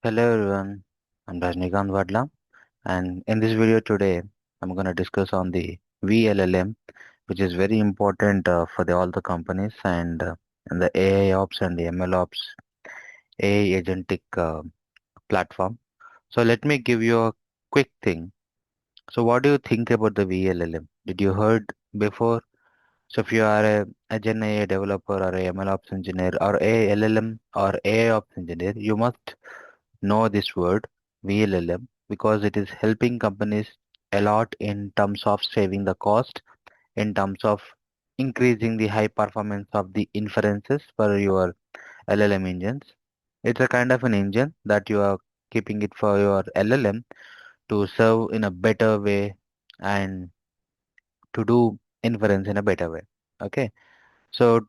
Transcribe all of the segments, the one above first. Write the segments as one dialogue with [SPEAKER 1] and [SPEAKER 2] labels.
[SPEAKER 1] Hello everyone, I'm Rajnikant Vadla, and in this video today I'm going to discuss on the vLLM, which is very important for all the companies and the AIOps and the MLOps AI agentic platform. So let me give you a quick thing. So what do you think about the vLLM? Did you heard before? So if you are a Gen AI developer or a MLOps engineer or a LLM or AIOps engineer, you must know this word vLLM because it is helping companies a lot in terms of saving the cost, in terms of increasing the high performance of the inferences for your LLM engines. It's a kind of an engine that you are keeping it for your LLM to serve in a better way and to do inference in a better way. Okay. So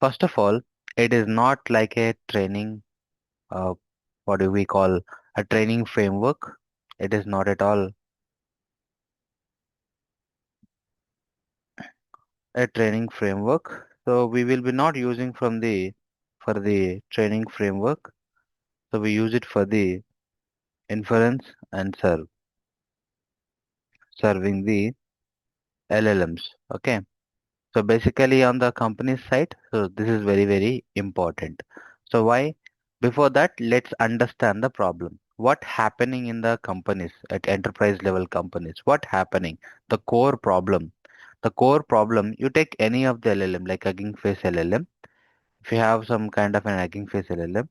[SPEAKER 1] first of all, it is not like a training, uh, what do we call a training framework. It is not at all a training framework. So we will be not using from the for the training framework. So we use it for the inference and serving the LLMs. Okay. So basically on the company side, so this is very important. So why? Before that, let's understand the problem. What happening in the companies at enterprise level companies? What happening? The core problem. The core problem, you take any of the LLM like HuggingFace LLM. If you have some kind of an HuggingFace LLM,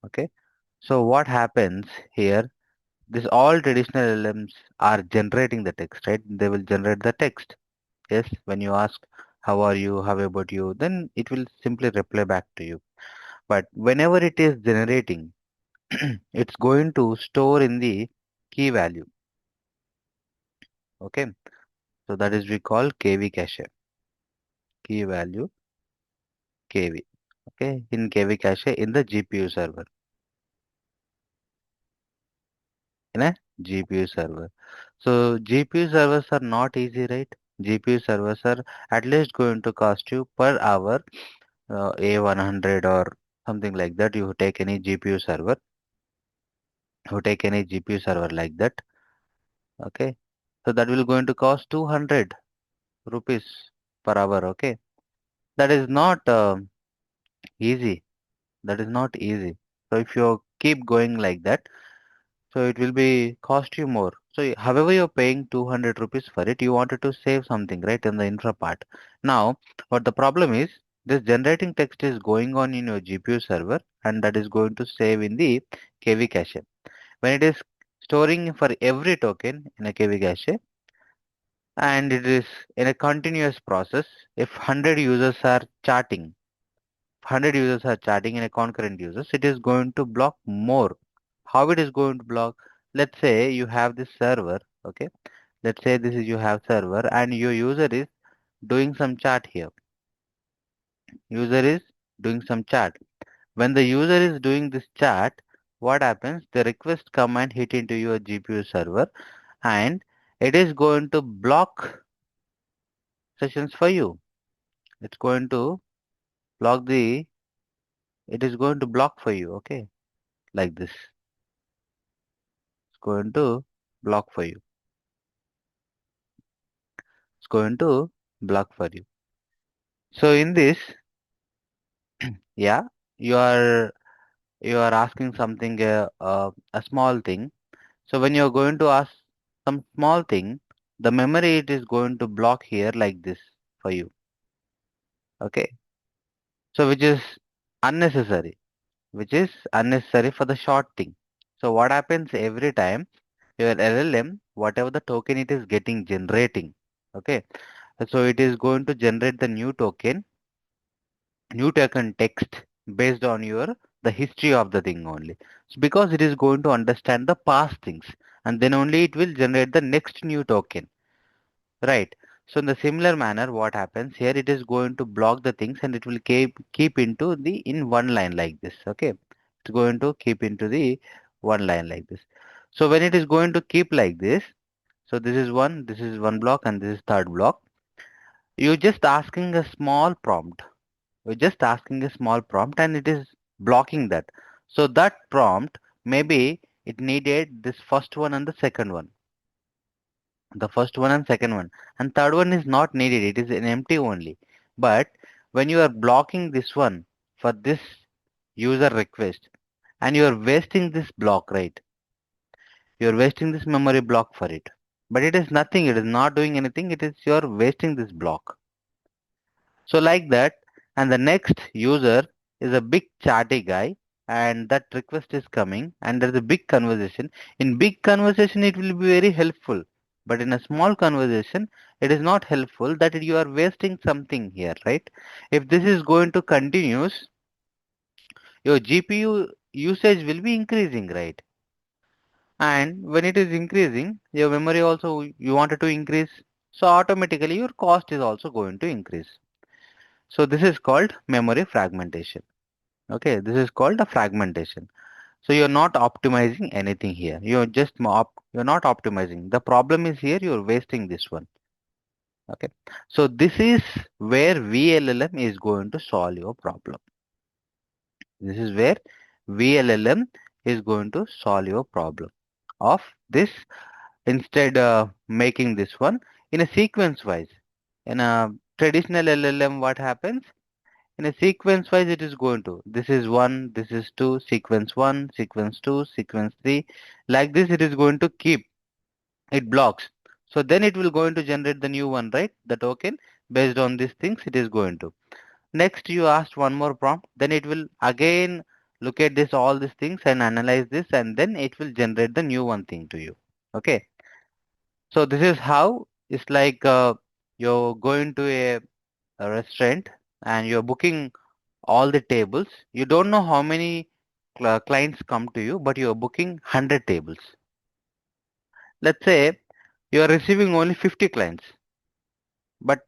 [SPEAKER 1] okay. So what happens here? This all traditional LLMs are generating the text, right? They will generate the text. Yes, when you ask, how are you, how about you, then it will simply reply back to you. But whenever it is generating, it's going to store in the key value. Okay, so that is we call KV cache, key value KV. Okay, in KV cache in the GPU server, in a GPU server. So GPU servers are not easy, right? GPU servers are at least going to cost you per hour A100 or something like that. You take any GPU server, you take any GPU server like that. Okay, so that will going to cost 200 rupees per hour. Okay, that is not easy. That is not easy. So if you keep going like that, so it will be cost you more. So however you're paying 200 rupees for it, you wanted to save something, right, in the infra part. Now, what the problem is, this generating text is going on in your GPU server and that is going to save in the KV cache. When it is storing for every token in a KV cache and it is in a continuous process, if 100 users are chatting, 100 users are chatting in a concurrent users, it is going to block more. How it is going to block? Let's say you have this server, okay? Let's say this is you have server and your user is doing some chat here. User is doing some chat. When the user is doing this chat, what happens? The request command hit into your GPU server and it is going to block sessions for you. It's going to block the, it is going to block for you, okay? Like this. It's going to block for you. It's going to block for you. So in this, yeah, you are you are asking something a small thing. So when you are going to ask some small thing, the memory it is going to block here like this for you. Okay. So which is unnecessary for the short thing. So what happens every time your LLM, whatever the token it is getting generating, okay. So it is going to generate the new token text based on your the history of the thing only. So because it is going to understand the past things and then only it will generate the next new token. Right. So in the similar manner, what happens here, it is going to block the things and it will keep into the in one line like this. Okay. It's going to keep into the one line like this. So when it is going to keep like this, so this is one block and this is third block. You're just asking a small prompt. You're just asking a small prompt and it is blocking that. So that prompt, maybe it needed this first one and the second one. The first one and second one. And third one is not needed. It is an empty only. But when you are blocking this one for this user request and you are wasting this block, right? You are wasting this memory block for it. But it is nothing. It is not doing anything. It is you are wasting this block. So like that, and the next user is a big chatty guy, and that request is coming, and there's a big conversation. In big conversation, it will be very helpful, but in a small conversation, it is not helpful. That you are wasting something here, right? If this is going to continues, your GPU usage will be increasing, right? And when it is increasing, your memory also you wanted to increase, so automatically your cost is also going to increase. So this is called memory fragmentation. Okay, this is called a fragmentation. So you're not optimizing anything here. You're not optimizing. The problem is here you're wasting this one. Okay. So this is where vLLM is going to solve your problem. This is where vLLM is going to solve your problem of this instead making this one in a sequence wise. In a traditional LLM, what happens? In a sequence wise, it is going to. This is 1, this is 2, sequence 1, sequence 2, sequence 3. Like this, it is going to keep. It blocks. So then it will going to generate the new one, right? The token based on these things, it is going to. Next, you asked one more prompt. Then it will again look at this, all these things and analyze this, and then it will generate the new one thing to you. Okay. So this is how it's like you're going to a restaurant and you're booking all the tables. You don't know how many clients come to you, but you're booking 100 tables. Let's say you're receiving only 50 clients, but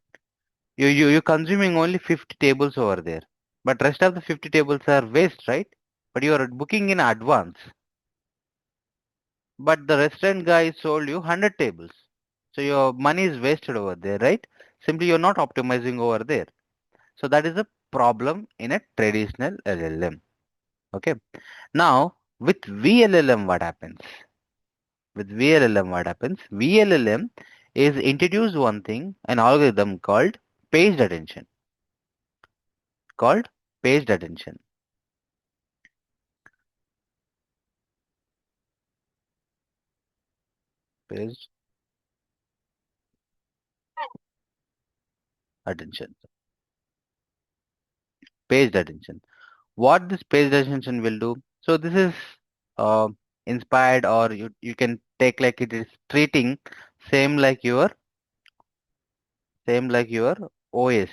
[SPEAKER 1] you're consuming only 50 tables over there. But rest of the 50 tables are waste, right? But you are booking in advance. But the restaurant guy sold you 100 tables. So your money is wasted over there, right? Simply you're not optimizing over there. So that is a problem in a traditional LLM. Okay. Now, with vLLM, what happens? With vLLM, what happens? vLLM is introduced one thing, an algorithm called paged attention. Called paged attention. Paged attention. Paged attention. What this paged attention will do? So this is uh, inspired, or you can take like it is treating same like your OS,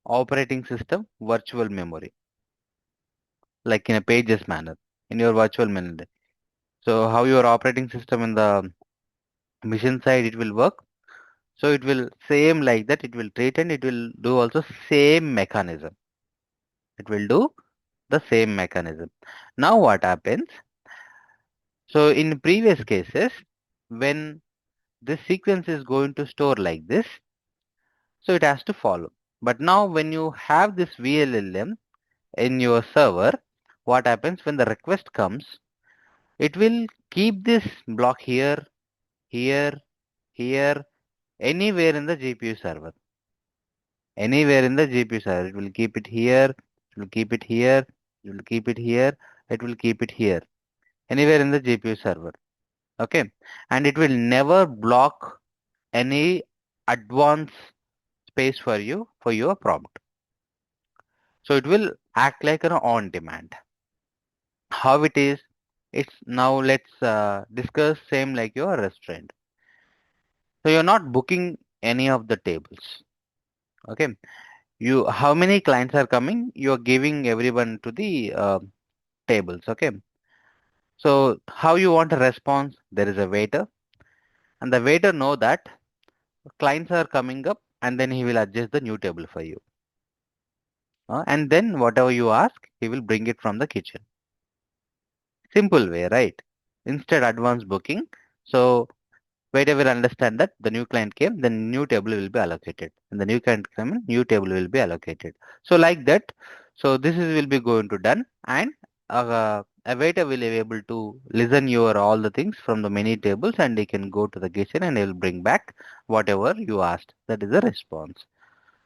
[SPEAKER 1] operating system virtual memory, like in a pages manner, in your virtual memory. So how your operating system in the mission side it will work. So it will same like that. It will treat and it will do also same mechanism. It will do the same mechanism. Now what happens? So in previous cases, when this sequence is going to store like this, so it has to follow. But now when you have this vLLM in your server, what happens when the request comes? It will keep this block here, here, here, anywhere in the GPU server. Anywhere in the GPU server. It will keep it here, it will keep it here, it will keep it here, it will keep it here. Anywhere in the GPU server. Okay. And it will never block any advanced space for you for your prompt. So it will act like an on demand. How it is? It's now let's discuss same like your restaurant. So you're not booking any of the tables. Okay. You how many clients are coming? You're giving everyone to the tables. Okay. So how you want a response? There is a waiter, and the waiter know that clients are coming up, and then he will adjust the new table for you. And then whatever you ask, he will bring it from the kitchen. Simple way, right? Instead advance booking. So Waiter will understand that the new client came, the new table will be allocated. And the new client came in, new table will be allocated. So like that, so this is will be going to done, and a waiter will be able to listen your all the things from the many tables, and he can go to the kitchen and he will bring back whatever you asked. That is the response.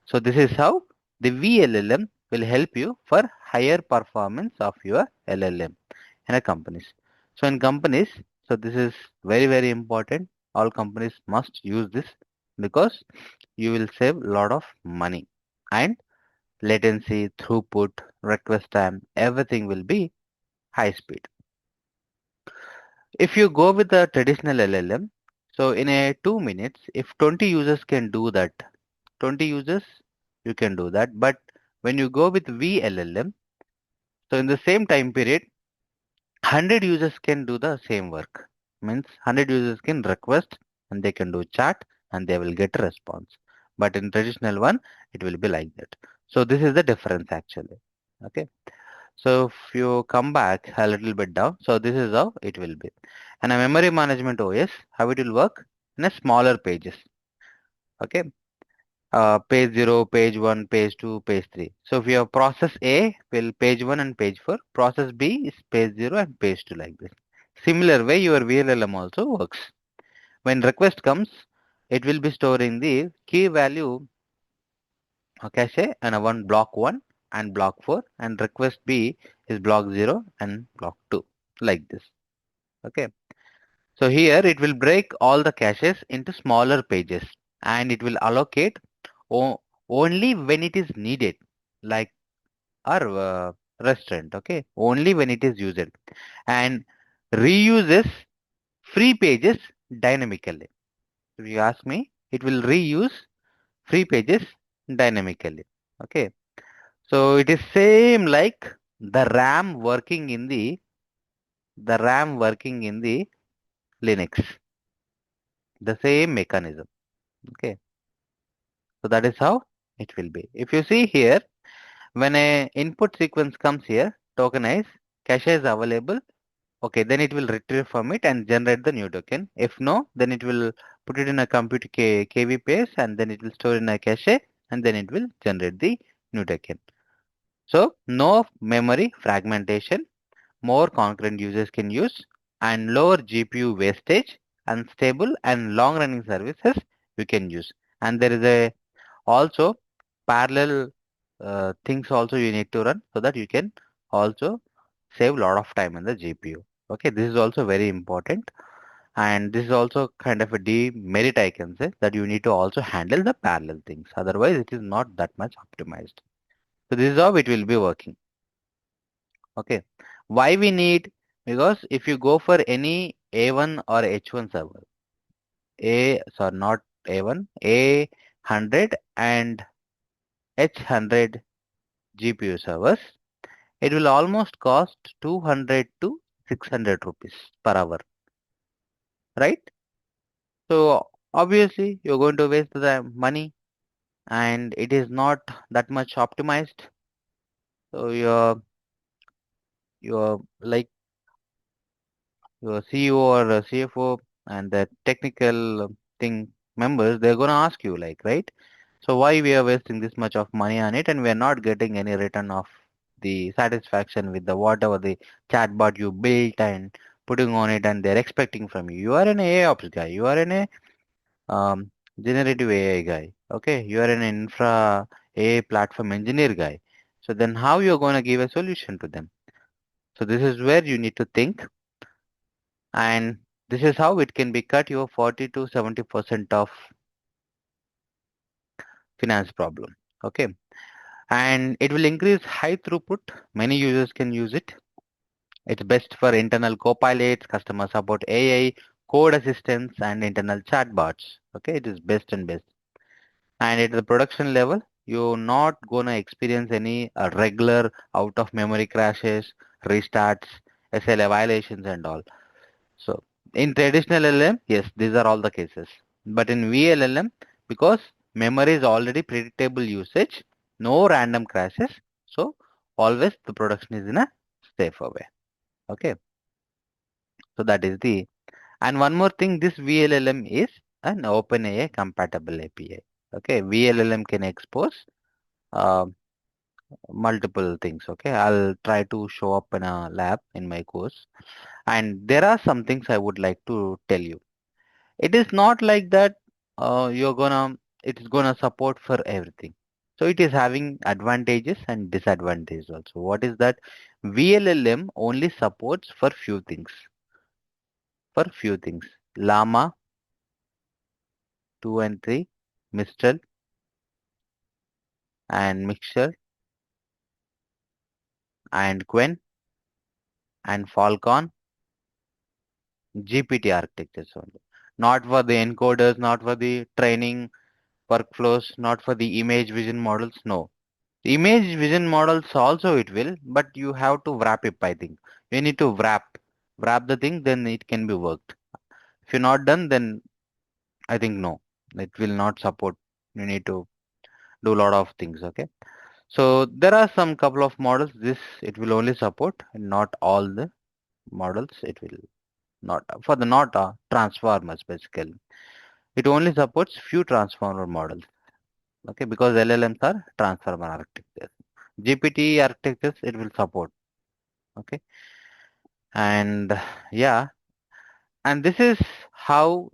[SPEAKER 1] So this is how the vLLM will help you for higher performance of your LLM in a companies. So in companies, so this is very, very important. All companies must use this because you will save a lot of money, and latency, throughput, request time, everything will be high speed. If you go with the traditional LLM, so in a 2 minutes, if 20 users can do that, 20 users, you can do that. But when you go with vLLM, so in the same time period, 100 users can do the same work. Means 100 users can request and they can do chat and they will get a response. But in traditional one, it will be like that. So this is the difference actually. Okay. So if you come back a little bit down, so this is how it will be. And a memory management OS, how it will work in a smaller pages. Okay. Page 0, page 1, page 2, page 3. So if you have process A, will page 1 and page 4. Process B is page 0 and page 2 like this. Similar way your vLLM also works. When request comes, it will be storing the key value cache and a one block 1 and block 4, and request B is block 0 and block 2 like this. Okay. So here it will break all the caches into smaller pages and it will allocate only when it is needed, like our restaurant. Okay, only when it is used, and reuses free pages dynamically. If you ask me, it will reuse free pages dynamically. Okay, so it is same like the RAM working in the Linux, the same mechanism. Okay, so that is how it will be. If you see here, when a input sequence comes here, tokenize, cache is available. Okay, then it will retrieve from it and generate the new token. If no, then it will put it in a compute KV pace and then it will store in a cache and then it will generate the new token. So no memory fragmentation, more concurrent users can use, and lower GPU wastage, and stable and long running services you can use. And there is a also parallel things also you need to run so that you can also save a lot of time in the GPU. Okay, this is also very important, and this is also kind of a demerit I can say, that you need to also handle the parallel things. Otherwise, it is not that much optimized. So this is how it will be working. Okay, why we need? Because if you go for any A1 or H1 server, not A1, A100 and H100 GPU servers, it will almost cost 200 to 600 rupees per hour, right? So obviously you're going to waste the money and it is not that much optimized. So your like your CEO or CFO and the technical thing members, they're gonna ask you like, right? So why we are wasting this much of money on it and we are not getting any return of the satisfaction with the whatever the chatbot you built and putting on it, and they're expecting from you. You are an AIOps guy. You are an generative AI guy. Okay, you are an infra AI platform engineer guy. So then how you're going to give a solution to them? So this is where you need to think, and this is how it can be cut your 40 to 70% of finance problem. Okay, and it will increase high throughput. Many users can use it. It's best for internal copilots, customer support AI, code assistants, and internal chatbots. Okay, it is best and best. And at the production level, you're not gonna experience any regular out of memory crashes, restarts, SLA violations, and all. So in traditional LLM, yes, these are all the cases. But in vLLM, because memory is already predictable usage, no random crashes. So always the production is in a safer way. Okay. So that is the And one more thing, this vLLM is an OpenAI compatible API. Okay, vLLM can expose uh, multiple things. Okay, I'll try to show up in a lab in my course. And there are some things I would like to tell you. It is not like that it's gonna support for everything. So it is having advantages and disadvantages also. What is that? vLLM only supports for few things. For few things. Llama 2 and 3, Mistral and Mixture and Quen and Falcon, GPT architectures only. Not for the encoders, not for the training workflows, not for the image vision models. No. Image vision models also it will, but you have to wrap it, I think. You need to wrap the thing, then it can be worked. If you're not done, then I think no, it will not support. You need to do a lot of things. Okay. So there are some couple of models. This it will only support, not all the models. It will not for the not transformers basically. It only supports few transformer models. Okay, because LLMs are transformer architectures. GPT architectures it will support. Okay, and yeah, and this is how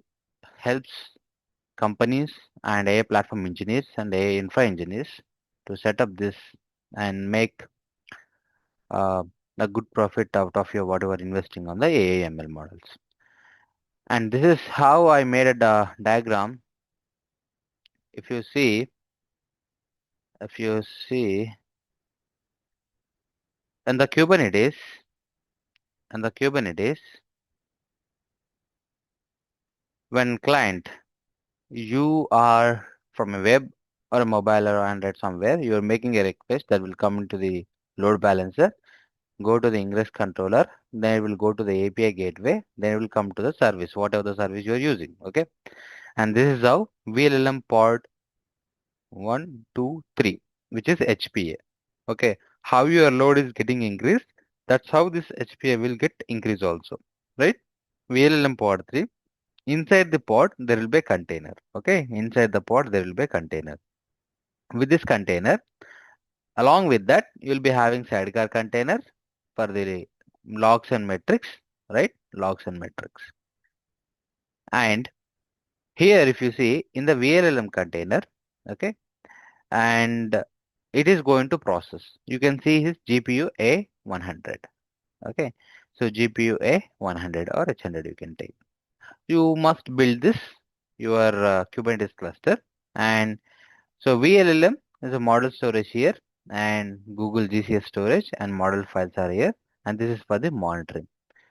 [SPEAKER 1] helps companies and AI platform engineers and AI infra engineers to set up this and make uh, a good profit out of your whatever investing on the AI ML models. And this is how I made a diagram. If you see, if you see, in the Kubernetes, in the Kubernetes, when client, you are from a web or a mobile or Android somewhere, you are making a request that will come into the load balancer, go to the ingress controller, then it will go to the API gateway, then it will come to the service, whatever the service you are using. Okay, and this is how vLLM pod 1, 2, 3, which is HPA. Okay, how your load is getting increased, that's how this HPA will get increased also, right? vLLM pod 3, inside the pod there will be a container. Okay, inside the pod there will be a container. With this container, along with that, you will be having sidecar containers for the logs and metrics, right? Logs and metrics. And here, if you see in the vLLM container, okay, and it is going to process. You can see his GPU A100. Okay, so GPU A100 or H100 you can take. You must build this your Kubernetes cluster, and so vLLM is a model storage here, and Google GCS storage and model files are here, and this is for the monitoring.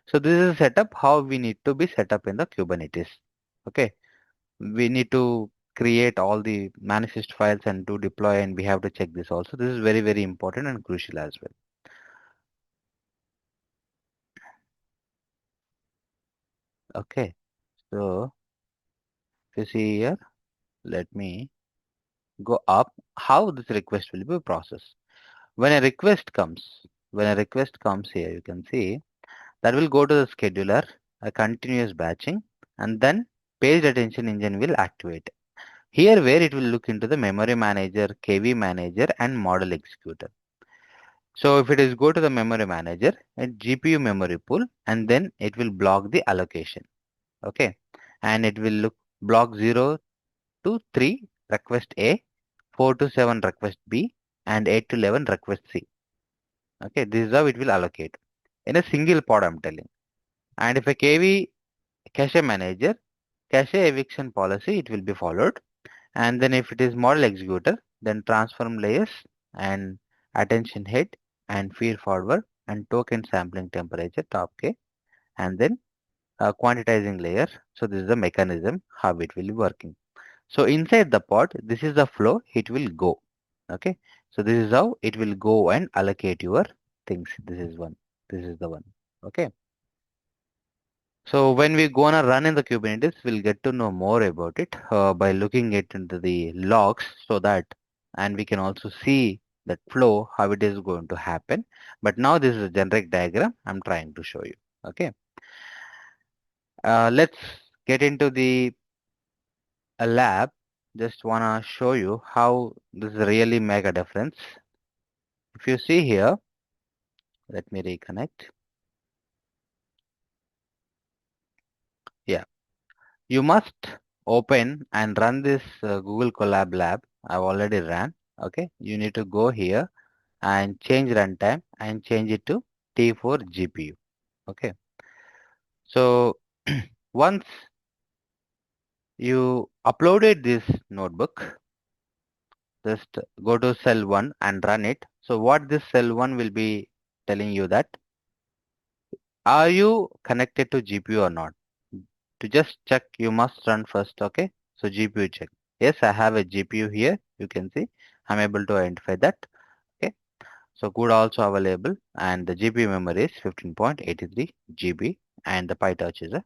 [SPEAKER 1] So this is a setup how we need to be set up in the Kubernetes. Okay, we need to create all the manifest files and to deploy, and we have to check this also. This is very, very important and crucial as well. Okay, so if you see here, let me go up how this request will be processed. When a request comes, when a request comes here, you can see that will go to the scheduler, a continuous batching, and then page attention engine will activate. Here where it will look into the memory manager, KV manager, and model executor. So if it is go to the memory manager and GPU memory pool, and then it will block the allocation. Okay, and it will look block 0 to 3 request A, 4 to 7 request B, and 8 to 11 request C. Okay, this is how it will allocate in a single pod, I'm telling. And if a KV cache manager, cache eviction policy, it will be followed. And then if it is model executor, then transform layers and attention head and feed forward and token sampling temperature top K, and then quantitizing layer. So this is the mechanism how it will be working. So inside the pod, this is the flow it will go. Okay. So this is how it will go and allocate your things. This is one. This is the one. Okay. So when we gonna run in the Kubernetes, we'll get to know more about it by looking it into the logs so that, and we can also see that flow, how it is going to happen. But now this is a generic diagram I'm trying to show you. Okay. Let's get into the lab. Just wanna show you how this really make a difference. If you see here, let me reconnect. Yeah, you must open and run this Google Colab lab. I've already ran. Okay, you need to go here and change runtime and change it to T4 GPU. Okay, so once you uploaded this notebook, just go to cell 1 and run it. So what this cell 1 will be telling you that, are you connected to GPU or not? To just check, you must run first. Okay, so GPU check. Yes, I have a GPU here. You can see I'm able to identify that. Okay, so CUDA also available, and the GPU memory is 15.83 GB, and the PyTorch is a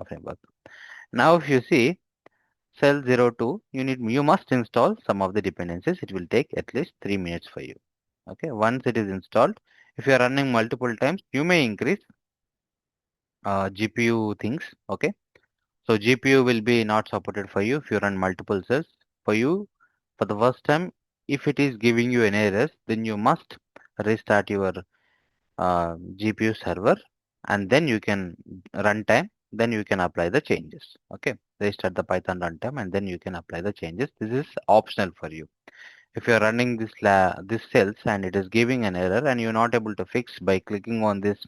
[SPEAKER 1] framework. Now, if you see cell 02, you must install some of the dependencies. It will take at least 3 minutes for you. Okay, once it is installed, if you are running multiple times, you may increase GPU things. Okay, so GPU will be not supported for you if you run multiple cells. For you, for the first time, if it is giving you an error, then you must restart your GPU server, and then you can runtime, then you can apply the changes. Okay, restart the Python runtime, and then you can apply the changes. This is optional for you. If you are running this cells and it is giving an error and you're not able to fix by clicking on this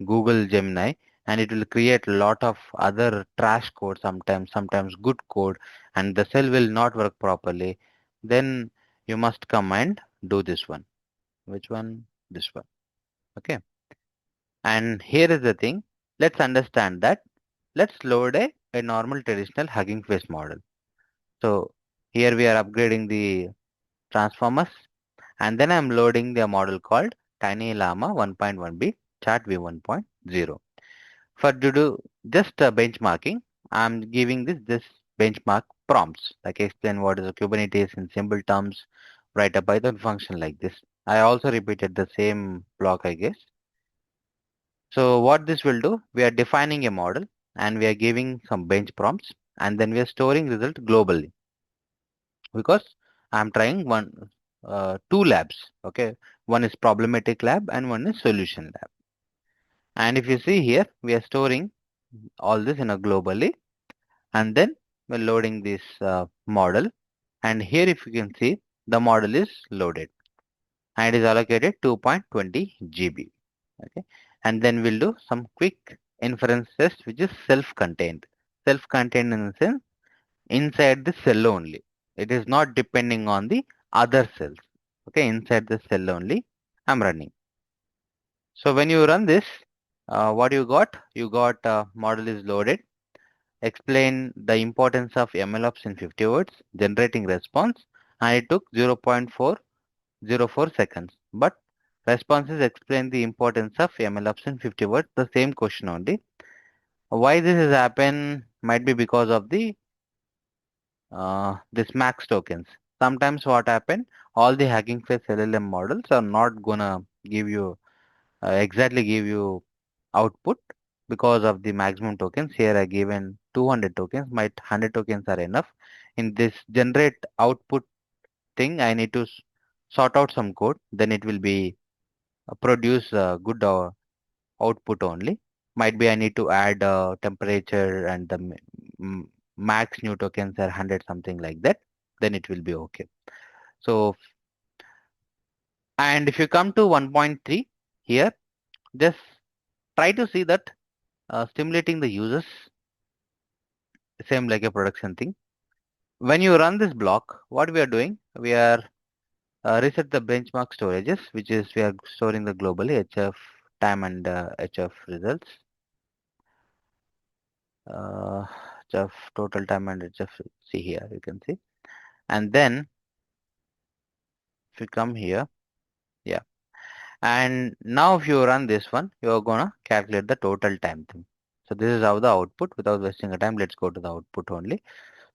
[SPEAKER 1] Google Gemini, and it will create a lot of other trash code, sometimes good code, and the cell will not work properly, then you must come and do this one. Which one? This one. Okay. And here is the thing. Let's understand that. Let's load a normal traditional Hugging Face model. So here we are upgrading the transformers, and then I'm loading the model called Tiny Llama 1.1b Chat v1.0. For to do just benchmarking, I'm giving this benchmark prompts, like explain what is a Kubernetes in simple terms, write a Python function like this. I also repeated the same block, I guess. So what this will do, we are defining a model and we are giving some bench prompts, and then we are storing result globally, because I'm trying two labs. Okay, one is problematic lab and one is solution lab. And if you see here, we are storing all this in a globally, and then we're loading this model. And here, if you can see, the model is loaded and it is allocated 2.20 GB. Okay, and then we'll do some quick inference test, which is self-contained. Self-contained in the sense inside the cell only. It is not depending on the other cells. Okay, inside the cell only I'm running. So when you run this, what you got? You got model is loaded. Explain the importance of MLOps in 50 words, generating response, and it took 0.404 seconds. But responses explain the importance of MLOps in 50 words, the same question only. Why this has happened might be because of the this max tokens. Sometimes what happen, all the Hugging Face LLM models are not gonna give you exactly give you output because of the maximum tokens. Here I given 200 tokens, my 100 tokens are enough. In this generate output thing, I need to sort out some code, then it will be produce good output only. Might be I need to add temperature and the max new tokens are 100 something like that, then it will be okay. So, and if you come to 1.3 here, just try to see that stimulating the users, same like a production thing. When you run this block, what we are doing, we are reset the benchmark storages, which is we are storing the globally HF time and HF results, uh, HF total time and HF. See here, you can see. And then if you come here, yeah. And now if you run this one, you are gonna calculate the total time thing. So this is how the output, without wasting a time, let's go to the output only.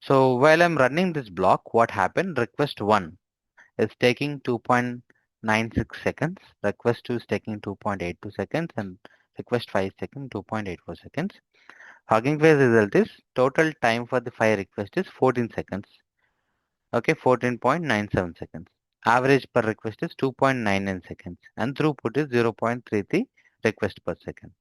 [SPEAKER 1] So while I'm running this block, what happened? Request 1 is taking 2.96 seconds, request 2 is taking 2.82 seconds, and request 5 seconds, 2.84 seconds. Hugging Face result is total time for the fire request is 14 seconds. Okay, 14.97 seconds. Average per request is 2.99 seconds and throughput is 0.33 request per second.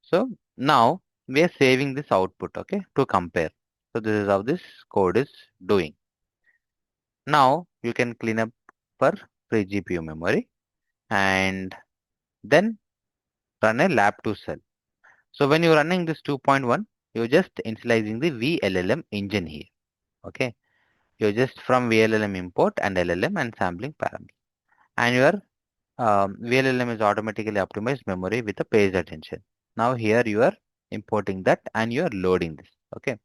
[SPEAKER 1] So now we are saving this output, okay, to compare. So this is how this code is doing. Now you can clean up for free GPU memory and then run a lab2 cell. So when you're running this 2.1, you're just initializing the vLLM engine here. Okay. You're just from vLLM import and LLM and sampling parameters. And your vLLM is automatically optimized memory with a page attention. Now here you are importing that and you are loading this. Okay.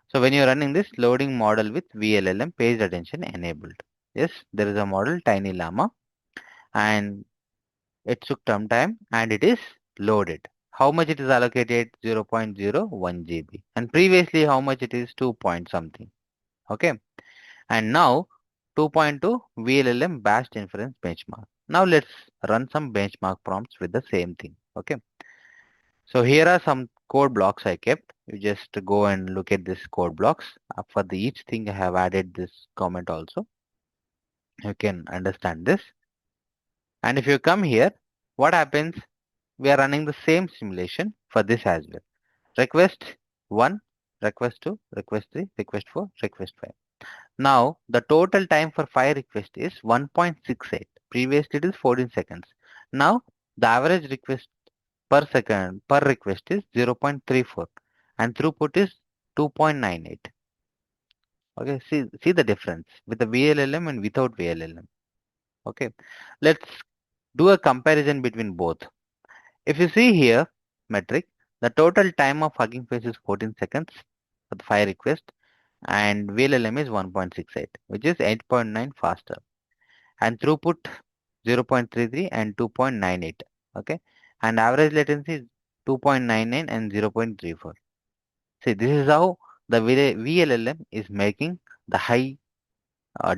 [SPEAKER 1] So when you're running this loading model with vLLM page attention enabled. Yes, there is a model tiny llama and it took some time and it is loaded. How much it is allocated? 0.01 GB. And previously how much it is? 2 point something. Okay. And now 2.2 vLLM bashed inference benchmark. Now let's run some benchmark prompts with the same thing. Okay. So here are some code blocks I kept. You just go and look at this code blocks. For the each thing I have added this comment also. You can understand this. And if you come here, what happens? We are running the same simulation for this as well. Request 1, request 2, request 3, request 4, request 5. Now the total time for 5 requests is 1.68. Previously it is 14 seconds. Now the average request per second per request is 0.34 and throughput is 2.98. Okay, see the difference with the vLLM and without vLLM. Okay, let's do a comparison between both. If you see here, metric, the total time of Hugging Face is 14 seconds for the 5 request and vLLM is 1.68, which is 8.9 faster. And throughput 0.33 and 2.98. Okay, and average latency is 2.99 and 0.34. See, this is how the vLLM is making the high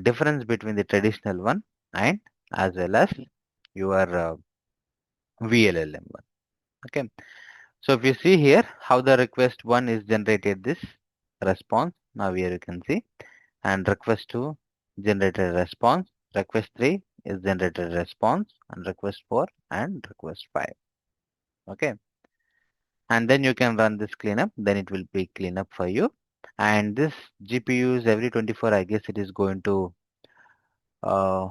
[SPEAKER 1] difference between the traditional one and as well as your vLLM one. Okay. So if you see here how the request 1 is generated this response, now here you can see, and request 2 generated response, request 3 is generated response, and request 4 and request 5. Okay. And then you can run this cleanup, then it will be cleanup for you. And this GPU is every 24, I guess it is going to uh,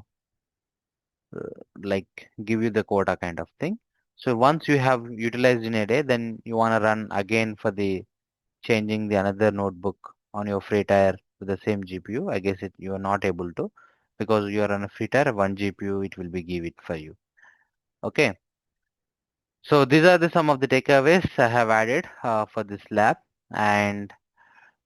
[SPEAKER 1] like give you the quota kind of thing. So once you have utilized in a day, then you want to run again for the changing the another notebook on your free tire with the same GPU. I guess you are not able to because you are on a free tire, one GPU it will be give it for you. Okay. So these are the some of the takeaways I have added for this lab. And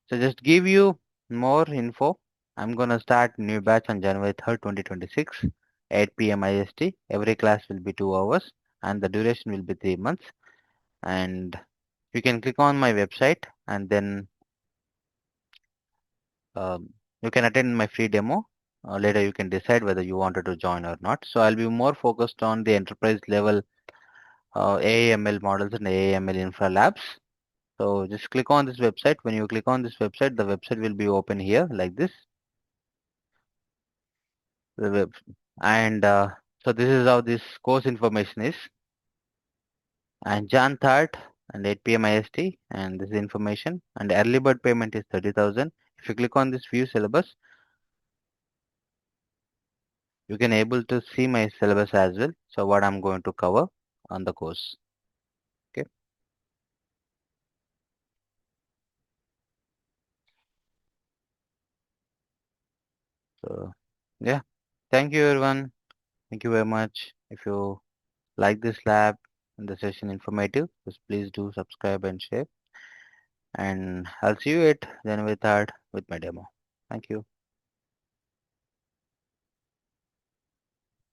[SPEAKER 1] so just give you more info. I'm gonna start new batch on January 3rd, 2026, 8 p.m. IST. Every class will be 2 hours and the duration will be 3 months. And you can click on my website and then um, you can attend my free demo. Later you can decide whether you wanted to join or not. So I'll be more focused on the enterprise level AIML models and AIML infra labs. So just click on this website. When you click on this website, the website will be open here like this. The web and so this is how this course information is. And Jan 3rd and 8 p.m. IST and this is information and early bird payment is 30,000. If you click on this view syllabus, you can able to see my syllabus as well. So what I'm going to cover on the course. Okay. So yeah, thank you everyone. Thank you very much. If you like this lab and the session informative, just please do subscribe and share. And I'll see you at January 3rd with my demo. Thank you.